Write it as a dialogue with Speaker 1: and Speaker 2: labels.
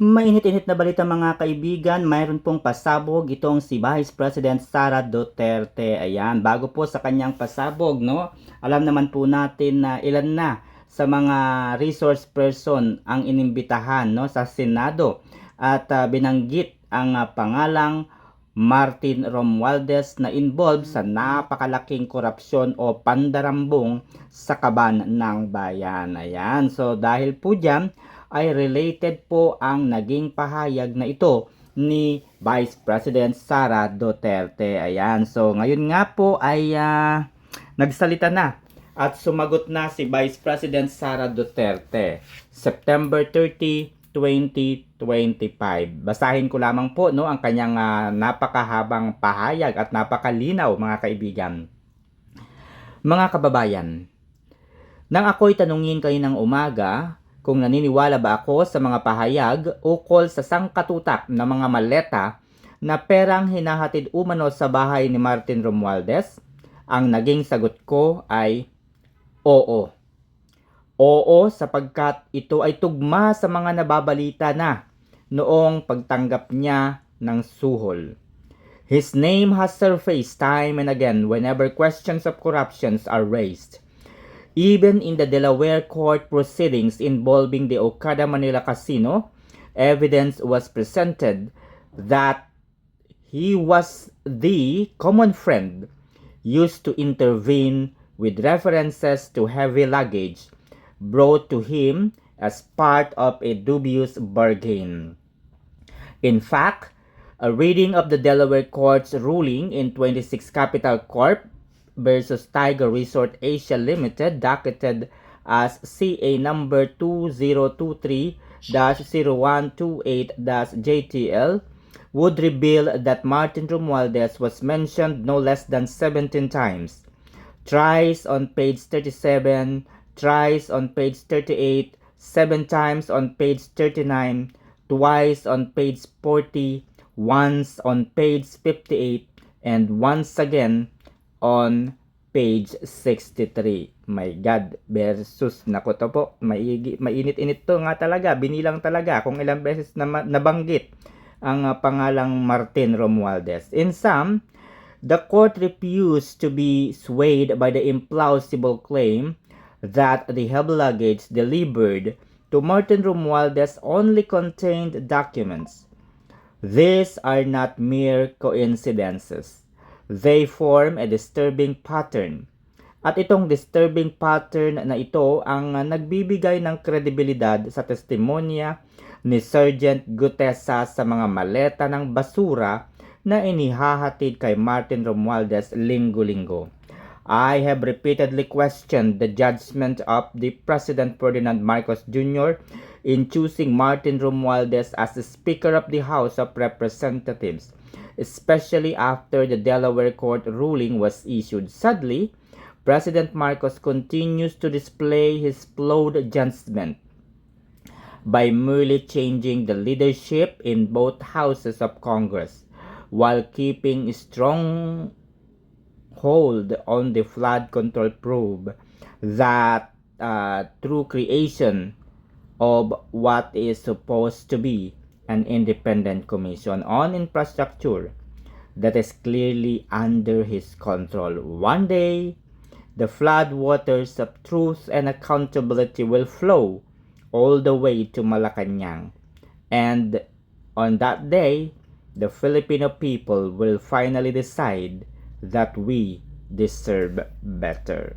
Speaker 1: Mainit-init na balita mga kaibigan, mayroon pong pasabog itong si Vice President Sara Duterte. Ayan, bago po sa kanyang pasabog, no? Alam naman po natin na ilan na sa mga resource person ang inimbitahan, no, sa Senado at binanggit ang pangalang Martin Romualdez na involved sa napakalaking korupsyon o pandarambong sa kaban ng bayan. Ayan, so dahil po diyan ay related po ang naging pahayag na ito ni Vice President Sara Duterte. Ayan, so ngayon nga po ay nagsalita na at sumagot na si Vice President Sara Duterte. September 30, 2025. Basahin ko lamang po no ang kanyang napakahabang pahayag at napakalinaw mga kaibigan. Mga kababayan, nang ako'y tanungin kaninang umaga kung naniniwala ba ako sa mga pahayag ukol sa sangkatutak ng mga maleta na perang hinahatid umano sa bahay ni Martin Romualdez, ang naging sagot ko ay oo. Oo sapagkat ito ay tugma sa mga nababalita na noong pagtanggap niya ng suhol. His name has surfaced time and again whenever questions of corruptions are raised. Even in the Delaware court proceedings involving the Okada Manila Casino, evidence was presented that he was the common friend used to intervene with references to heavy luggage brought to him as part of a dubious bargain. In fact, a reading of the Delaware court's ruling in 26 Capital Corp versus Tiger Resort Asia Limited, docketed as CA number 2023-0128-JTL, would reveal that Martin Romualdez was mentioned no less than 17 times. Thrice on page 37, thrice on page 38, 7 times on page 39, twice on page 40, once on page 58, and once again on page 63. My God, versus nako to po, mainit-init to nga talaga, binilang talaga kung ilang beses na nabanggit ang pangalang Martin Romualdez. In sum, the court refused to be swayed by the implausible claim that the heavy luggage delivered to Martin Romualdez only contained documents. These are not mere coincidences. They form a disturbing pattern. At itong disturbing pattern na ito ang nagbibigay ng kredibilidad sa testimonya ni Sergeant Gutesa sa mga maleta ng basura na inihahatid kay Martin Romualdez linggo-linggo. I have repeatedly questioned the judgment of the President Ferdinand Marcos Jr. in choosing Martin Romualdez as the Speaker of the House of Representatives, especially after the Delaware court ruling was issued. Sadly, President Marcos continues to display his flawed judgment by merely changing the leadership in both houses of Congress while keeping strong hold on the flood control probe that through creation of what is supposed to be an independent commission on infrastructure that is clearly under his control. One day, the flood waters of truth and accountability will flow all the way to Malacanang. And on that day, the Filipino people will finally decide that we deserve better.